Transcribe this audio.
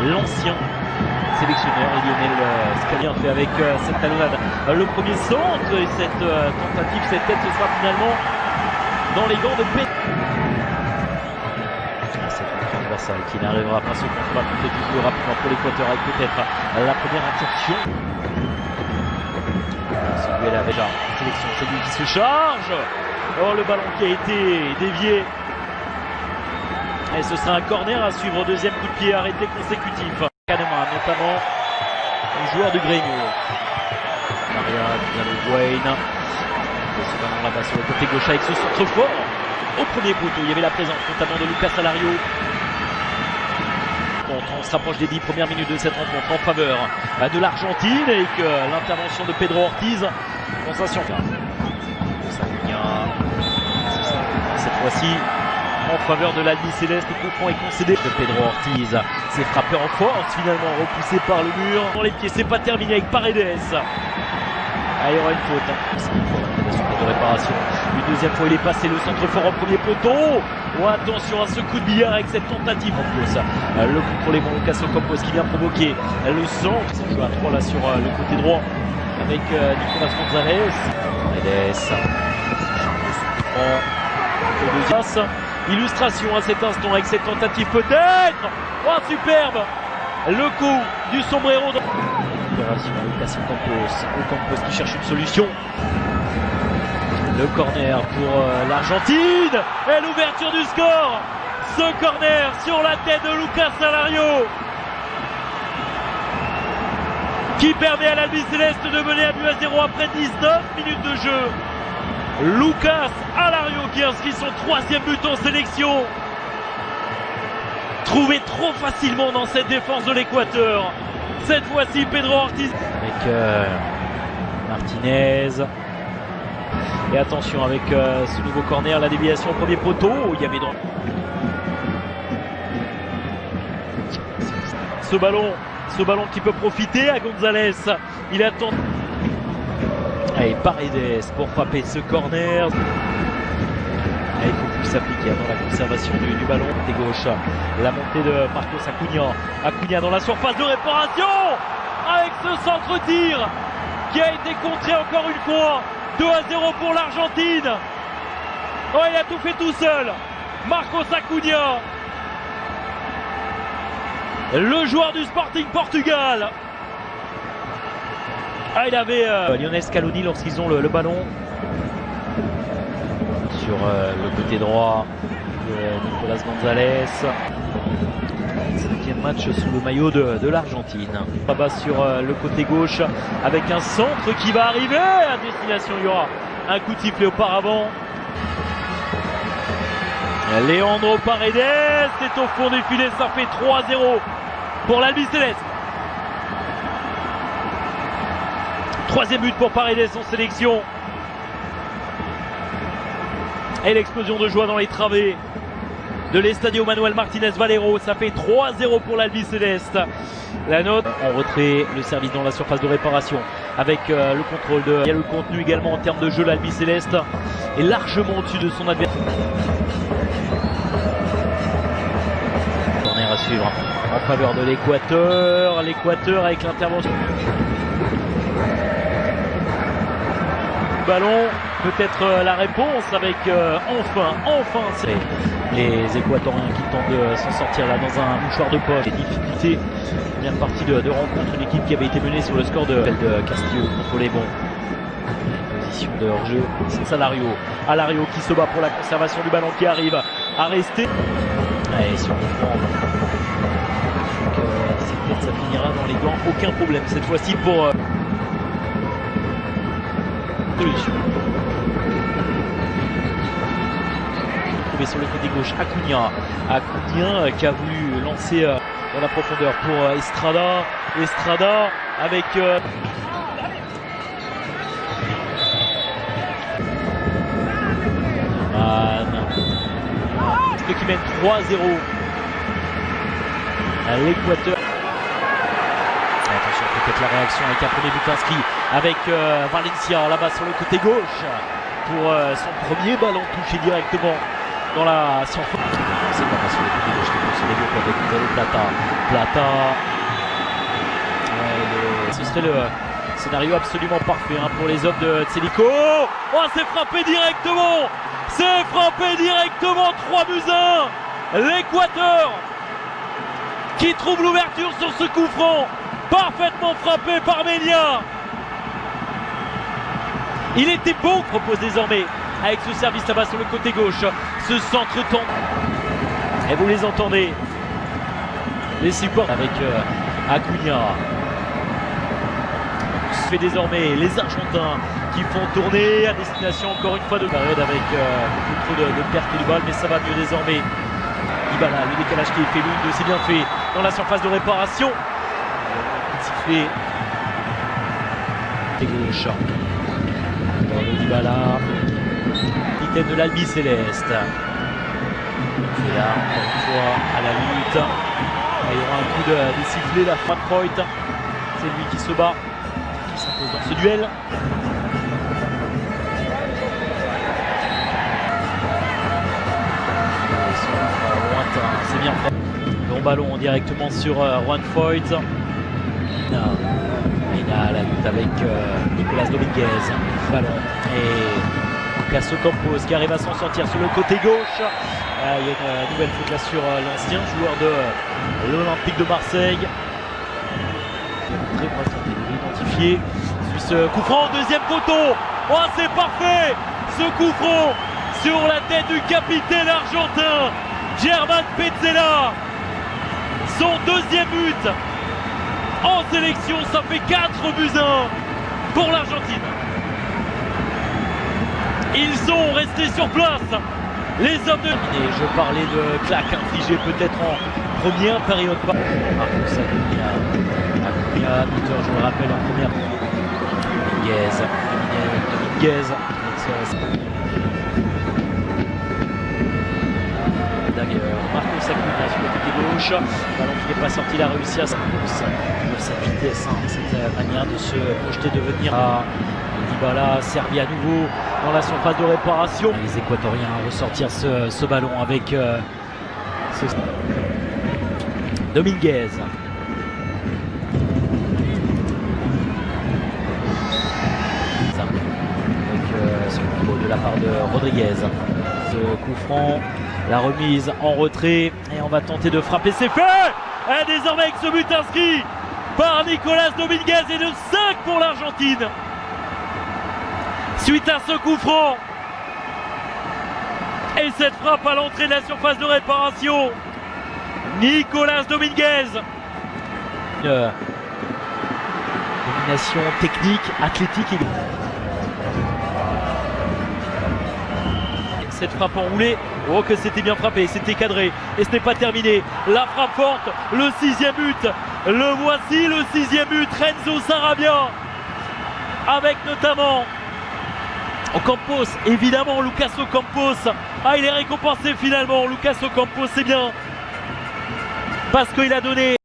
l'ancien sélectionneur Lionel Scalien fait avec cette talonnade le premier centre et cette tentative, cette tête, ce sera finalement dans les gants de Pedro. Cette transversale qui n'arrivera pas, ce contre va compter tout plus rapidement pour l'Équateur avec peut-être la première incursion. Ce duel avec la sélection, c'est lui qui se charge. Oh, le ballon qui a été dévié. Et ce sera un corner à suivre, deuxième coup de pied arrêté consécutif. Kahneman, notamment le joueur du Grêmio. Maria Wayne. Ce ballon là-bas sur le côté gauche avec ce centre fort. Au premier poteau, il y avait la présence notamment de Lucas Alario. On se rapproche des 10 premières minutes de cette rencontre en faveur de l'Argentine et que l'intervention de Pedro Ortiz. Sensation. Cette fois-ci en faveur de l'Albi Céleste, coup franc est concédé de Pedro Ortiz. C'est frappé en force, finalement repoussé par le mur. Dans les pieds, c'est pas terminé avec Paredes. Ah, il y aura une faute. C'est une faute de réparation. Une deuxième fois, il est passé le centre fort en premier poteau. Oh, attention à ce coup de billard avec cette tentative. Le contrôle est bon, Lucas Ocampos qui vient provoquer le centre. Ça joue à 3 là sur le côté droit avec Nicolas Gonzalez. Paredes. Illustration à cet instant avec cette tentative peut-être. Oh, superbe. Le coup du sombrero. Opération Lucas Ocampos qui cherche une solution. Le corner pour l'Argentine. Et l'ouverture du score. Ce corner sur la tête de Lucas Alario qui permet à l'Albi Céleste de mener à but à 0 après 19 minutes de jeu. Lucas Alario qui inscrit son 3e but en sélection. Trouvé trop facilement dans cette défense de l'Équateur. Cette fois-ci Pedro Ortiz. Avec Martinez. Et attention avec ce nouveau corner, la déviation au premier poteau. Il y avait donc ce ballon qui peut profiter à Gonzalez. Il attend. Et Paredes pour frapper ce corner. Et il faut plus s'appliquer dans la conservation du ballon. Côté gauche, la montée de Marcos Acuna. Acuna dans la surface de réparation. Avec ce centre-tir qui a été contré encore une fois. 2-0 pour l'Argentine. Oh, il a tout fait tout seul. Marcos Acuna. Le joueur du Sporting Portugal. Ah, il avait Lionel Scaloni lorsqu'ils ont le ballon sur le côté droit de Nicolas Gonzalez. 5e match sous le maillot de l'Argentine. Là-bas sur le côté gauche avec un centre qui va arriver à destination. Il y aura un coup de sifflet auparavant. Leandro Paredes est au fond du filet, ça fait 3-0 pour l'Albi Céleste. 3e but pour Paredes en sélection. Et l'explosion de joie dans les travées de l'Estadio Manuel Martinez Valero. Ça fait 3-0 pour l'Albi Céleste. La note en retrait, le service dans la surface de réparation avec le contrôle de. Il y a le contenu également en termes de jeu. L'Albi Céleste est largement au-dessus de son adversaire. Corner à suivre en faveur de l'Équateur. L'Équateur avec l'intervention. Ballon, peut-être la réponse avec enfin c'est les Équatoriens qui tentent de s'en sortir là dans un mouchoir de poche. Les difficultés, première partie de rencontre, une équipe qui avait été menée sur le score de Castillo contre les bons. Position de hors-jeu, c'est Alario qui se bat pour la conservation du ballon qui arrive à rester. Allez, si on prend peut-être ça finira dans les gants, aucun problème cette fois-ci pour solution. Trouvé sur le côté gauche Acuna qui a voulu lancer dans la profondeur pour Estrada avec qui mène 3-0 à l'Équateur. Attention, peut-être la réaction avec un premier but inscrit avec Valencia là-bas sur le côté gauche pour son premier ballon touché directement dans la surface. C'est pas sur le côté gauche qui peut se développer avec Gonzalo Plata. Plata. Ce serait le scénario absolument parfait pour les hommes de Tseliko. Oh, c'est frappé directement. C'est frappé directement. 3-1. L'Équateur qui trouve l'ouverture sur ce coup franc. Parfaitement frappé par Ménia. Il était bon. Propose désormais avec ce service là-bas sur le côté gauche. Ce centre tendu. Et vous les entendez. Les supports avec Acuna. Fait désormais les Argentins qui font tourner à destination encore une fois de Barred avec beaucoup trop de pertes de balles, mais ça va mieux désormais. Dybala, le décalage qui est fait, l'une de c'est bien fait dans la surface de réparation. Sifflé. Et gauche. Dans le Dybala. Capitaine de l'Albi Céleste. Et là, encore une fois, à la lutte. Il y aura un coup de sifflet, la fin de Freud. C'est lui qui se bat. S'impose dans ce duel. C'est bien fait. Long ballon directement sur Juan Foyt. Il a la lutte avec Nicolas Dominguez. Ballon. Et Lucas Ocampos qui arrive à s'en sortir sur le côté gauche. Il y a une nouvelle faute là sur l'ancien joueur de l'Olympique de Marseille. Très bien tenté de l'identifier. Ce coup franc, deuxième poteau. Oh, c'est parfait. Ce coup franc sur la tête du capitaine argentin, Germán Petzela. Son deuxième but en sélection, ça fait 4-1 pour l'Argentine. Ils sont restés sur place. Les hommes de... Et je parlais de claque infligée peut-être en première période. Marcos Acuna, buteur, je le rappelle, en première. Dominguez. Marcos Acuna sur le côté gauche. Ballon qui n'est pas sorti, il a réussi à cette vitesse, cette manière de se projeter, de venir à Dybala, servi à nouveau dans la surface de réparation. Les Équatoriens à ressortir ce ballon avec Dominguez. Avec ce combo de la part de Rodriguez. Ce coup franc, la remise en retrait et on va tenter de frapper, c'est fait. Et désormais avec ce but inscrit par Nicolas Dominguez et de 5 pour l'Argentine. Suite à ce coup franc et cette frappe à l'entrée de la surface de réparation, Nicolas Dominguez. Une domination technique, athlétique. Cette frappe enroulée, oh que c'était bien frappé, c'était cadré et ce n'est pas terminé. La frappe forte, le 6e but, le voici le 6e but, Renzo Sarabia, avec notamment Ocampos, évidemment Lucas Ocampos. Ah, il est récompensé finalement, Lucas Ocampos, c'est bien parce qu'il a donné